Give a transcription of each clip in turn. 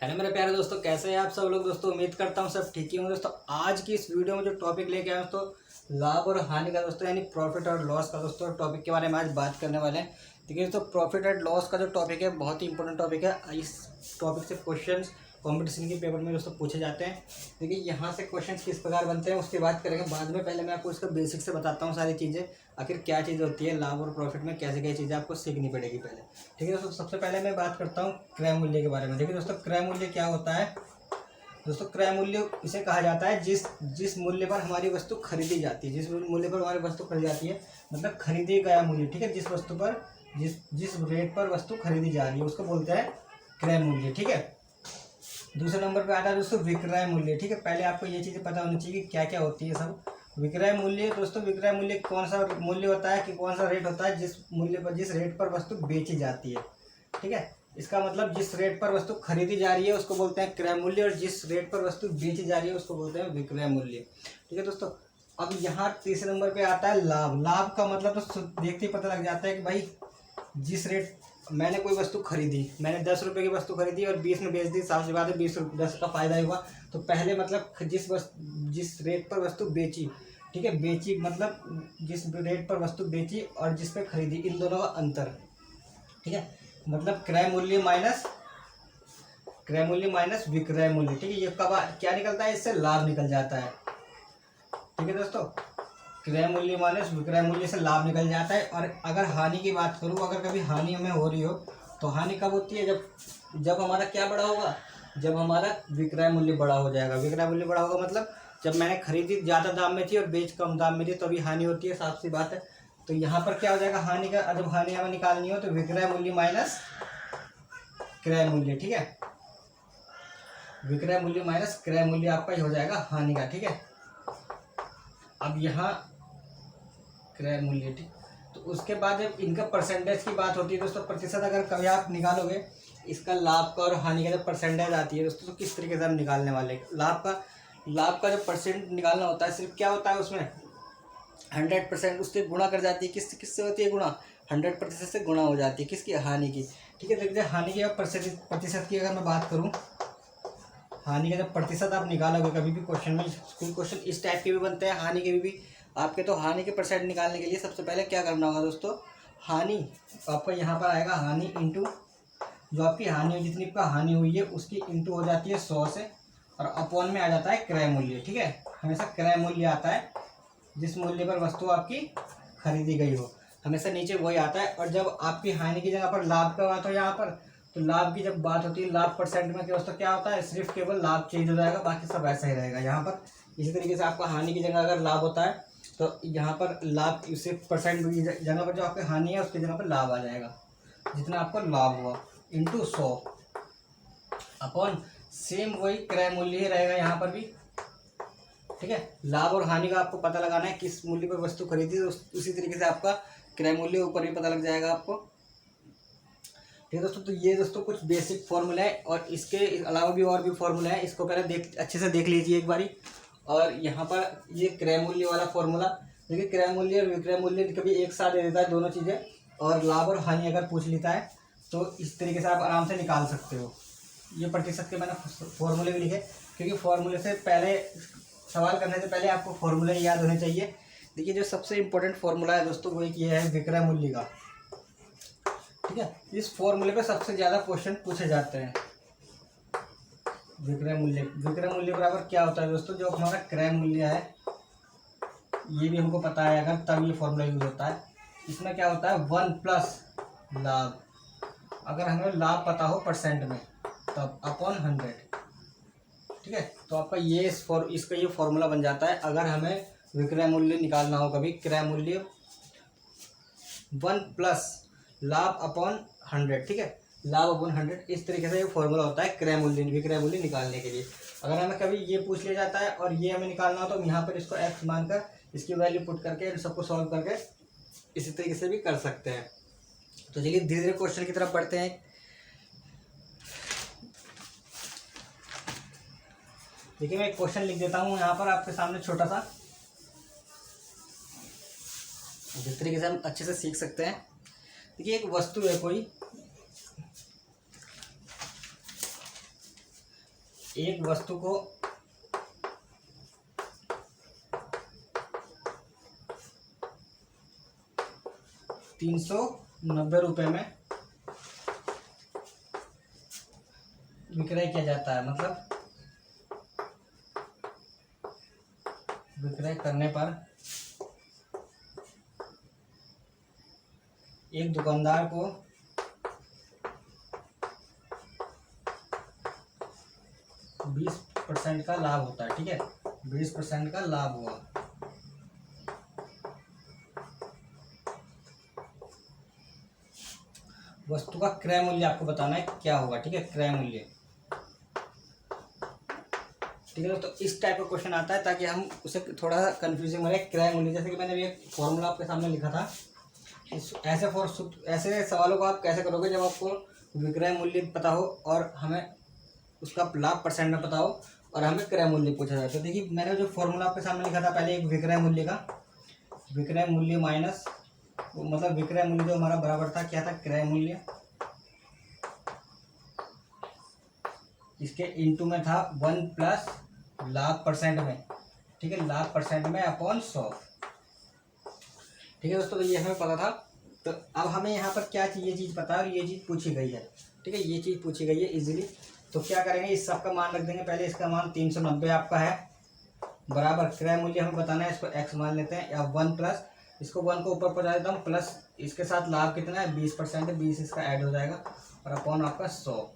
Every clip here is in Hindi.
हेलो मेरे प्यारे दोस्तों, कैसे हैं आप सब लोग। दोस्तों उम्मीद करता हूँ सब ठीक ही होंगे। दोस्तों आज की इस वीडियो में जो टॉपिक लेके आया हूँ तो लाभ और हानि का दोस्तों, यानी प्रॉफिट और लॉस का दोस्तों टॉपिक के बारे में आज बात करने वाले हैं। देखिए दोस्तों, प्रॉफिट एंड लॉस का जो टॉपिक है बहुत ही इंपॉर्टेंट टॉपिक है। इस टॉपिक से क्वेश्चंस कंपटीशन के पेपर में दोस्तों पूछे जाते हैं। देखिए यहाँ से क्वेश्चंस किस प्रकार बनते हैं उसकी बात करेंगे बाद में। पहले मैं आपको इसका बेसिक से बताता हूँ सारी चीज़ें, आखिर क्या चीज़ होती है लाभ और प्रॉफिट में, कैसे क्या चीज़ें आपको सीखनी पड़ेगी पहले। ठीक है दोस्तों, सबसे पहले मैं बात करता हूँ क्रय मूल्य के बारे में। देखिए दोस्तों, क्रय मूल्य क्या होता है। दोस्तों क्रय मूल्य इसे कहा जाता है जिस मूल्य पर हमारी वस्तु खरीदी जाती है, जिस मूल्य पर हमारी वस्तु खरीदी जाती है, मतलब खरीदे गया मूल्य। ठीक है, जिस वस्तु पर जिस रेट पर वस्तु खरीदी जा रही है उसको बोलते हैं क्रय मूल्य। ठीक है, दूसरे नंबर पे आता है दोस्तों विक्रय मूल्य। ठीक है, पहले आपको ये चीज़ें पता होनी चाहिए कि क्या क्या होती है सब। विक्रय मूल्य दोस्तों, विक्रय मूल्य कौन सा मूल्य होता है कि कौन सा रेट होता है जिस रेट पर वस्तु बेची जाती है। ठीक है, इसका मतलब जिस रेट पर वस्तु खरीदी जा रही है उसको बोलते हैं क्रय मूल्य, और जिस रेट पर वस्तु बेची जा रही है उसको बोलते हैं विक्रय मूल्य। ठीक है दोस्तों, अब यहाँ तीसरे नंबर पे आता है लाभ। लाभ का मतलब तो देखते ही पता लग जाता है कि भाई जिस रेट मैंने कोई वस्तु खरीदी, मैंने 10 रुपये की वस्तु खरीदी और 20 में बेच दी, साफ सी बात है 10 का फायदा ही हुआ। तो पहले मतलब जिस रेट पर वस्तु बेची, ठीक है, बेची मतलब जिस रेट पर वस्तु बेची और जिस पे खरीदी, इन दोनों का अंतर। ठीक है, मतलब क्रय मूल्य माइनस विक्रय मूल्य। ठीक है, ये कब क्या निकलता है, इससे लाभ निकल जाता है। ठीक है दोस्तों, क्रय मूल्य माइनस विक्रय मूल्य से लाभ निकल जाता है। और अगर हानि की बात करूँ, अगर कभी हानि हमें हो रही हो तो हानि कब होती है, जब हमारा क्या बड़ा होगा, जब हमारा विक्रय मूल्य बड़ा हो जाएगा। विक्रय मूल्य बड़ा होगा मतलब जब मैंने खरीदी ज़्यादा दाम में थी और बेच कम दाम में थी, तभी हानि होती है, साफ सी बात है। तो यहाँ पर क्या हो जाएगा हानि का, जब हानि हमें निकालनी हो तो विक्रय मूल्य माइनस क्रय मूल्य। ठीक है, विक्रय मूल्य माइनस क्रय मूल्य आपका ही हो जाएगा हानि का। ठीक है, अब यहाँ क्रय मूल्य। ठीक, तो उसके बाद जब इनका परसेंटेज की बात होती है दोस्तों, प्रतिशत अगर कभी आप निकालोगे इसका लाभ का और हानि का जब परसेंटेज आती है दोस्तों, तो किस तरीके से हम निकालने वाले लाभ का जब परसेंट निकालना होता है, सिर्फ क्या होता है उसमें 100% उससे गुणा कर जाती है। किससे होती है गुणा, 100% से गुणा हो जाती है किसकी, हानि की। ठीक है, देखिए हानि के प्रतिशत की अगर मैं बात करूँ, हानि का जब प्रतिशत आप निकालोगे कभी भी क्वेश्चन में, कोई क्वेश्चन इस टाइप के भी बनते हैं हानि के भी आपके, तो हानि के परसेंट निकालने के लिए सबसे पहले क्या करना होगा दोस्तों, हानि आपका यहाँ पर आएगा हानि इंटू जो आपकी हानि हो, जितनी आपका हानि हुई है उसकी इंटू हो जाती है 100 से, और अपॉन में आ जाता है क्रय मूल्य। ठीक है, हमेशा क्रय मूल्य आता है जिस मूल्य पर वस्तु आपकी खरीदी गई हो, हमेशा नीचे वही आता है। और जब आपकी हानि की जगह पर लाभ का बात हो यहाँ पर, तो लाभ की जब बात होती है, लाभ परसेंट में दोस्तों क्या होता है, सिर्फ केवल लाभ चेंज हो जाएगा, बाकी सब ऐसा ही रहेगा यहाँ पर। इसी तरीके से आपका हानि की जगह अगर लाभ होता है तो यहाँ पर लाभ सिर्फ परसेंट की जगह पर जो आपकी हानि है उसकी जगह पर लाभ आ जाएगा, जितना आपको लाभ हुआ इंटू 100 अपॉन सेम वही क्रय मूल्य ही रहेगा यहाँ पर भी। ठीक है, लाभ और हानि का आपको पता लगाना है, किस मूल्य पर वस्तु खरीदी, तो उसी तरीके से आपका क्रय मूल्य ऊपर भी पता लग जाएगा आपको। ठीक है दोस्तों, तो ये दोस्तों कुछ बेसिक फॉर्मूला है, और इसके अलावा भी और भी फॉर्मूला है, इसको पहले अच्छे से देख लीजिए एक बारी। और यहाँ पर ये क्रय मूल्य वाला फॉर्मूला, देखिए क्रय मूल्य और विक्रय मूल्य कभी एक साथ दे देता है दोनों चीज़ें, और लाभ और हानि अगर पूछ लेता है तो इस तरीके से आप आराम से निकाल सकते हो। ये प्रतिशत के मैंने फॉर्मूले भी लिखे, क्योंकि फॉर्मूले से पहले सवाल करने से पहले आपको फॉर्मूले याद होने चाहिए। देखिए जो सबसे इम्पोर्टेंट फॉर्मूला है दोस्तों वो एक ये है विक्रय मूल्य का। ठीक है, इस फॉर्मूले पे सबसे ज़्यादा क्वेश्चन पूछे जाते हैं। विक्रय मूल्य बराबर क्या होता है दोस्तों, जो हमारा क्रय मूल्य है, ये भी हमको पता है अगर, तब ये फॉर्मूला यूज होता है। इसमें क्या होता है 1 प्लस लाभ, अगर हमें लाभ पता हो परसेंट में तब अपॉन 100। ठीक है, तो आपका इसका ये फॉर्मूला बन जाता है। अगर हमें विक्रय मूल्य निकालना हो कभी, क्रय मूल्य 1 प्लस लाभ अपॉन 100। ठीक है, लाभ अपॉन 100, इस तरीके से ये फॉर्मूला होता है विक्रय मूल्य निकालने के लिए। अगर हमें कभी ये पूछ लिया जाता है और ये हमें निकालना हो तो हम यहाँ पर इसको x मानकर इसकी वैल्यू पुट करके सबको सॉल्व करके इसी तरीके से भी कर सकते हैं। तो चलिए धीरे धीरे क्वेश्चन की तरफ बढ़ते हैं। देखिए मैं एक क्वेश्चन लिख देता हूँ यहाँ पर आपके सामने छोटा सा, जिस तरीके से हम अच्छे से सीख सकते हैं। देखिए एक वस्तु है कोई, एक वस्तु को 390 रुपये में विक्रय किया जाता है, मतलब विक्रय करने पर एक दुकानदार को 20% का लाभ होता है। ठीक है, 20% का लाभ हुआ। वस्तु का क्रय मूल्य आपको बताना है क्या होगा। ठीक है, क्रय मूल्य। ठीक है दोस्तों, इस टाइप का क्वेश्चन आता है ताकि हम उसे थोड़ा सा कंफ्यूजिंग हो रहा है। क्रय मूल्य, जैसे कि मैंने ये फॉर्मूला आपके सामने लिखा था, ऐसे सवालों को आप कैसे करोगे जब आपको विक्रय मूल्य पता हो और हमें उसका लाभ परसेंट में पता हो और हमें क्रय मूल्य पूछा जाए। तो देखिए मैंने जो फॉर्मूला आपके सामने लिखा था पहले, एक विक्रय मूल्य का, विक्रय मूल्य माइनस, मतलब विक्रय मूल्य जो हमारा बराबर था क्या था, क्रय मूल्य, इसके इनटू में था 1 प्लस लाभ परसेंट में। ठीक है, लाभ परसेंट में अपॉन 100। ठीक है दोस्तों, तो ये हमें पता था। तो अब हमें यहाँ पर क्या ये चीज़ पता है और ये चीज़ पूछी गई है। ठीक है, ये चीज़ पूछी गई है इजीली। तो क्या करेंगे, इस सब का मान रख देंगे। पहले इसका मान 390 आपका है, बराबर क्रय मूल्य हमें बताना है, इसको x मान लेते हैं, या 1 प्लस, इसको 1 को ऊपर पहुँचा देता हूँ, प्लस इसके साथ लाभ कितना है, 20% है, 20 इसका ऐड हो जाएगा, और अपॉन आपका 100।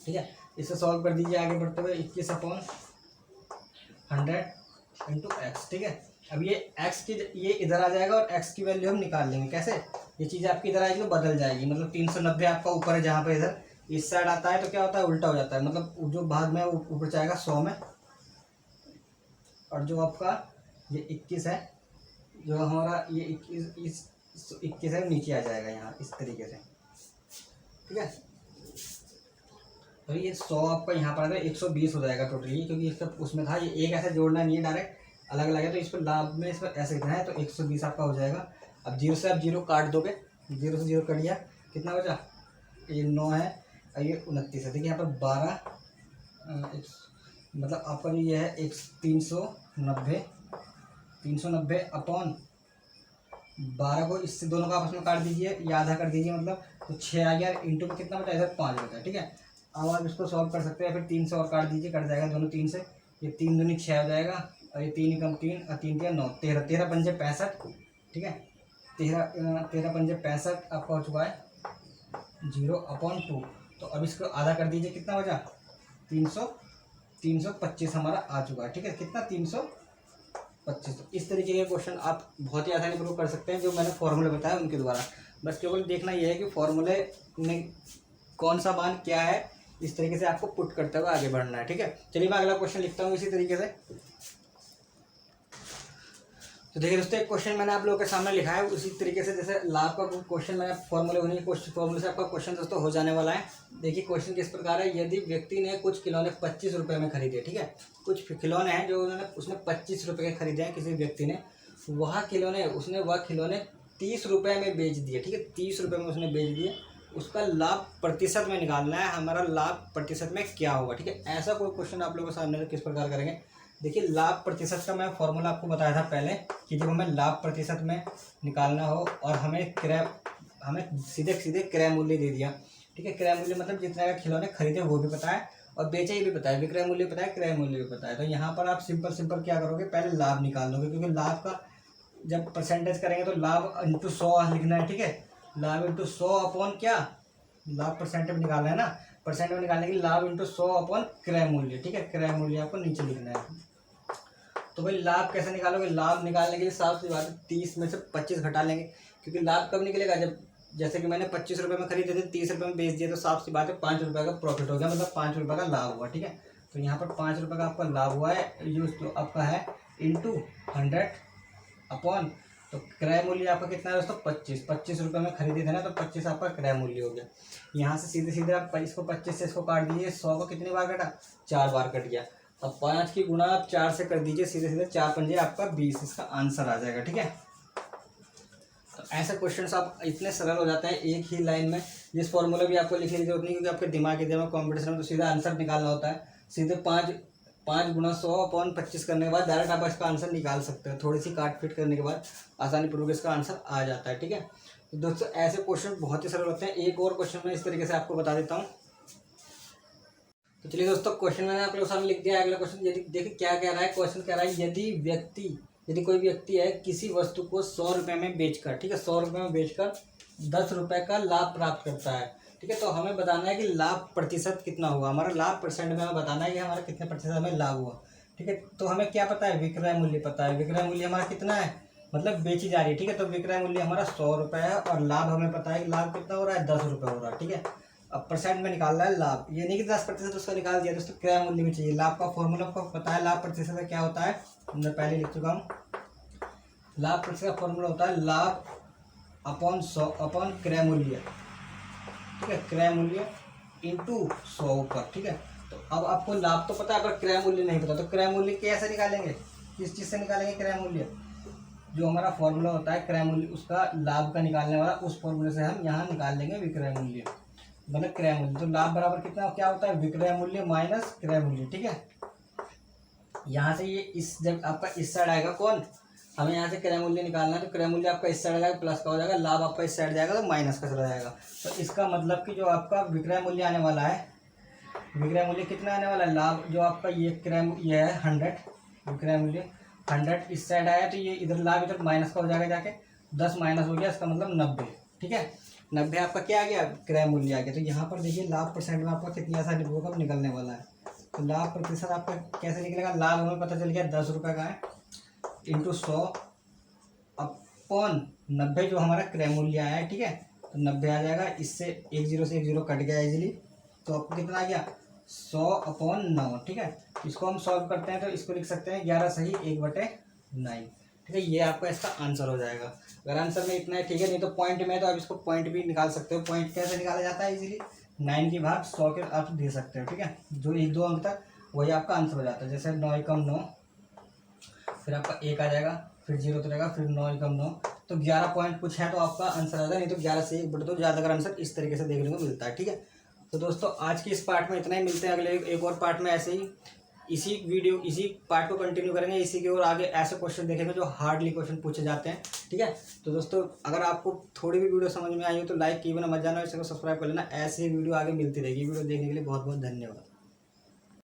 ठीक है, इसे सॉल्व कर दीजिए आगे बढ़ते हुए। 21/100 इंटू एक्स। ठीक है, अब ये x की ये इधर आ जाएगा और x की वैल्यू हम निकाल लेंगे। कैसे, ये चीज़ आपकी इधर आएगी तो बदल जाएगी, मतलब 390 आपका ऊपर है, जहाँ पे इधर इस साइड आता है तो क्या होता है, उल्टा हो जाता है, मतलब जो भाग में ऊपर जाएगा 100 में, और जो आपका ये 21 है, जो हमारा ये 21 है, नीचे आ जाएगा यहाँ इस तरीके से। ठीक है, तो ये 100 आपका यहाँ पर आ गया, 120 हो जाएगा टोटली, क्योंकि इसका उसमें था, ये एक ऐसे जोड़ना नहीं है, डायरेक्ट अलग अलग है, तो इस पर लाभ में इस पर ऐसे लिखना है, तो 120 आपका हो जाएगा। अब 0 से आप 0 काट दोगे, 0 से 0 कट गया, कितना बचा, ये 9 है और ये 29 है। देखिए यहाँ पर 12 मतलब आपका जो ये है 390 अपॉन 12 को इससे दोनों का आपस में काट दीजिए, या आधा कर दीजिए, मतलब तो 6 आ गया, इंटू में कितना बचा, इधर 5 बचा। ठीक है, अब आप इसको सॉल्व कर सकते हैं, फिर 3 से और काट दीजिए, कट जाएगा दोनों 3 से, ये 3 दूनी 6 हो जाएगा, और ये 3 कम 3 और 3 9, 13, 13 पंजे 65। ठीक है, 13 पंजे 65 आपका हो चुका है 0/2। तो अब इसको आधा कर दीजिए, कितना बचा, 325 हमारा आ चुका है। ठीक है, कितना, 325। तो इस तरीके के क्वेश्चन आप बहुत ही आसानी पूर्वक कर सकते हैं, जो मैंने फॉर्मूले बताया उनके द्वारा। बस केवल देखना यह है कि फॉर्मूले में कौन सा मान क्या है, इस तरीके से आपको पुट करते हुए आगे बढ़ना है। ठीक है, चलिए मैं अगला क्वेश्चन लिखता हूँ इसी तरीके से। तो देखिए दोस्तों, एक क्वेश्चन मैंने आप लोगों के सामने लिखा है उसी तरीके से, जैसे लाभ का क्वेश्चन मैंने फॉर्मूले से आपका क्वेश्चन दोस्तों हो जाने वाला है। देखिए क्वेश्चन किस प्रकार है, यदि व्यक्ति ने कुछ खिलौने 25 रुपये में खरीदे। ठीक है, कुछ खिलौने हैं जो उसने 25 रुपये के खरीदे हैं किसी व्यक्ति ने, वह खिलौने 30 रुपये में बेच दिए। ठीक है, 30 रुपये में उसने बेच दिए, उसका लाभ प्रतिशत में निकालना है, हमारा लाभ प्रतिशत में क्या होगा। ठीक है, ऐसा कोई क्वेश्चन आप लोगों के सामने किस प्रकार करेंगे। देखिए लाभ प्रतिशत का मैं फॉर्मूला आपको बताया था पहले, कि जब हमें लाभ प्रतिशत में निकालना हो और हमें सीधे क्रय मूल्य दे दिया। ठीक है, क्रय मूल्य मतलब जितना का खिलौने खरीदे वो भी पता है और बेचे ये भी पता है, विक्रय मूल्य पता है, क्रय मूल्य भी पता है। तो यहाँ पर आप सिंपल क्या करोगे, पहले लाभ निकाल दोगे, क्योंकि लाभ का जब परसेंटेज करेंगे तो लाभ इंटू 100 लिखना है। ठीक है, लाभ इंटू 100 अपॉन क्या, लाभ परसेंट में निकालना है ना, परसेंट में निकालने के लिए लाभ इंटू 100 अपॉन क्रय मूल्य। ठीक है, क्रय मूल्य आपको नीचे लिखना है। तो भाई लाभ कैसे निकालोगे, लाभ निकालने के लिए साफ सी बात है 30 में से 25 घटा लेंगे, क्योंकि लाभ कब निकलेगा, जब जैसे कि मैंने 25 रुपये में खरीदे थे, 30 रुपये में बेच दिए, तो साफ सी बात है 5 रुपये का प्रॉफिट हो गया, मतलब 5 रुपये का लाभ हुआ। ठीक है, तो यहाँ पर 5 रुपये का आपका लाभ हुआ है, यूज तो आपका है इंटू 100 अपॉन, तो क्रय मूल्य आपका कितना है दोस्तों, 25 रुपये में खरीदे थे ना, तो 25 आपका क्रय मूल्य हो गया। यहाँ से सीधे आप इसको 25 से इसको काट दीजिए, 100 को कितनी बार कटा, 4 बार कट गया। अब 5 की गुणा आप 4 से कर दीजिए, सीधे 4 पंजे आपका 20, इसका आंसर आ जाएगा। ठीक है, तो ऐसे क्वेश्चंस आप इतने सरल हो जाते हैं एक ही लाइन में, जिस फॉर्मूला भी आपको लिखने की जरूरत नहीं, क्योंकि आपके दिमाग के कंपटीशन में तो सीधा आंसर निकालना होता है। सीधे 5 गुना 100/25 करने के बाद डायरेक्ट आप इसका आंसर निकाल सकते हो। थोड़ी सी काट पीट करने के बाद आसानी पूर्वक इसका आंसर आ जाता है। ठीक है, तो दोस्तों ऐसे क्वेश्चन बहुत ही सरल होते हैं। एक और क्वेश्चन मैं इस तरीके से आपको बता देता हूँ। तो चलिए दोस्तों, क्वेश्चन मैंने आप लोगों के सामने लिख दिया है। अगला क्वेश्चन यदि देखिए क्या कह रहा है। क्वेश्चन कह रहा है यदि कोई व्यक्ति है किसी वस्तु को 100 रुपये में बेचकर, ठीक है, 100 रुपये में बेचकर 10 रुपये का लाभ प्राप्त करता है। ठीक है, तो हमें बताना है कि लाभ प्रतिशत कितना हुआ। हमारा लाभ परसेंट में हमें बताना है कि हमारा कितने प्रतिशत हमें लाभ हुआ। ठीक है, तो हमें क्या पता है, विक्रय मूल्य पता है। विक्रय मूल्य हमारा कितना है, मतलब बेची जा रही है। ठीक है, तो विक्रय मूल्य हमारा 100 रुपये है और लाभ हमें पता है कि लाभ कितना हो रहा है, 10 रुपये हो रहा है। ठीक है, अब परसेंट में निकालना है लाभ, ये नहीं कि 10% उसका निकाल दिया दोस्तों, क्रय मूल्य में चाहिए। लाभ का फॉर्मूला आपको पता है, लाभ प्रतिशत का क्या होता है, मैं पहले लिख चुका हूँ। लाभ प्रतिशत का फॉर्मूला होता है लाभ अपॉन 100 अपॉन क्रय मूल्य। ठीक है, क्रय मूल्य इंटू 100 ऊपर। ठीक है, तो अब आपको लाभ तो पता है पर क्रय मूल्य नहीं पता, तो क्रय मूल्य कैसे निकालेंगे, किस चीज़ से निकालेंगे क्रय मूल्य, जो हमारा फॉर्मूला होता है क्रय मूल्य उसका लाभ का निकालने वाला, उस फॉर्मूले से हम यहाँ निकाल लेंगे विक्रय मूल्य, मतलब क्रय मूल्य। तो लाभ बराबर कितना क्या होता है, विक्रय मूल्य माइनस क्रय मूल्य। ठीक है, यहाँ से ये इस जब आपका इस साइड आएगा कौन, हमें यहाँ से क्रय मूल्य निकालना है, तो क्रय मूल्य आपका इस साइड आएगा प्लस का हो जाएगा, लाभ आपका इस साइड जाएगा तो माइनस का चला जाएगा। तो इसका मतलब कि जो आपका विक्रय मूल्य आने वाला है, विक्रय मूल्य कितना आने वाला है, लाभ जो आपका ये ये है 100, विक्रय मूल्य 100 इस साइड आया तो ये इधर लाभ इधर माइनस का हो जाएगा, जाके 10 माइनस हो गया, इसका मतलब 90। ठीक है, 90 आपका क्या आ गया, क्रय मूल्य आ गया। तो यहाँ पर देखिए लाभ परसेंट में आपका कितनी आसानी पूर्वक निकलने वाला है। तो लाभ प्रतिशत आपका कैसे निकलेगा, लाभ हमें पता चल गया 10 रुपये का है, इंटू 100 अपॉन 90 जो हमारा क्रय मूल्य आया है। ठीक है, तो 90 आ जाएगा, इससे 1 0 से 1 0 कट गया इजीली, तो आपको कितना आ गया 100/9। ठीक है, इसको हम सॉल्व करते हैं तो इसको लिख सकते हैं 11 सही 1/9। ठीक है, ये आपका इसका आंसर हो जाएगा। अगर आंसर में इतना है ठीक है, नहीं तो पॉइंट में तो आप इसको पॉइंट भी निकाल सकते हो। पॉइंट कैसे निकाला जाता है इजीली, 9 की भाग 100 के आप दे सकते हो। ठीक है, जो 1-2 अंक तक वही आपका आंसर हो जाता है। जैसे 9 एकम 9, फिर आपका 1 आ जाएगा, फिर 0 तो रहेगा, फिर 9 एकम 9, तो 11 पॉइंट कुछ है तो आपका आंसर आ जाएगा। नहीं तो 11 से 1 बटे तो ज़्यादातर आंसर इस तरीके से देखने को मिलता है। ठीक है, तो दोस्तों आज की इस पार्ट में इतना ही, मिलते हैं अगले एक और पार्ट में ऐसे ही। इसी पार्ट को कंटिन्यू करेंगे, इसी के और आगे ऐसे क्वेश्चन देखेंगे जो हार्डली क्वेश्चन पूछे जाते हैं। ठीक है, तो दोस्तों अगर आपको थोड़ी भी वीडियो समझ में आई हो तो लाइक किए बिना मत जाना, इसे सब्सक्राइब कर लेना। ऐसे ही वीडियो आगे मिलती रहेगी। वीडियो देखने के लिए बहुत बहुत धन्यवाद।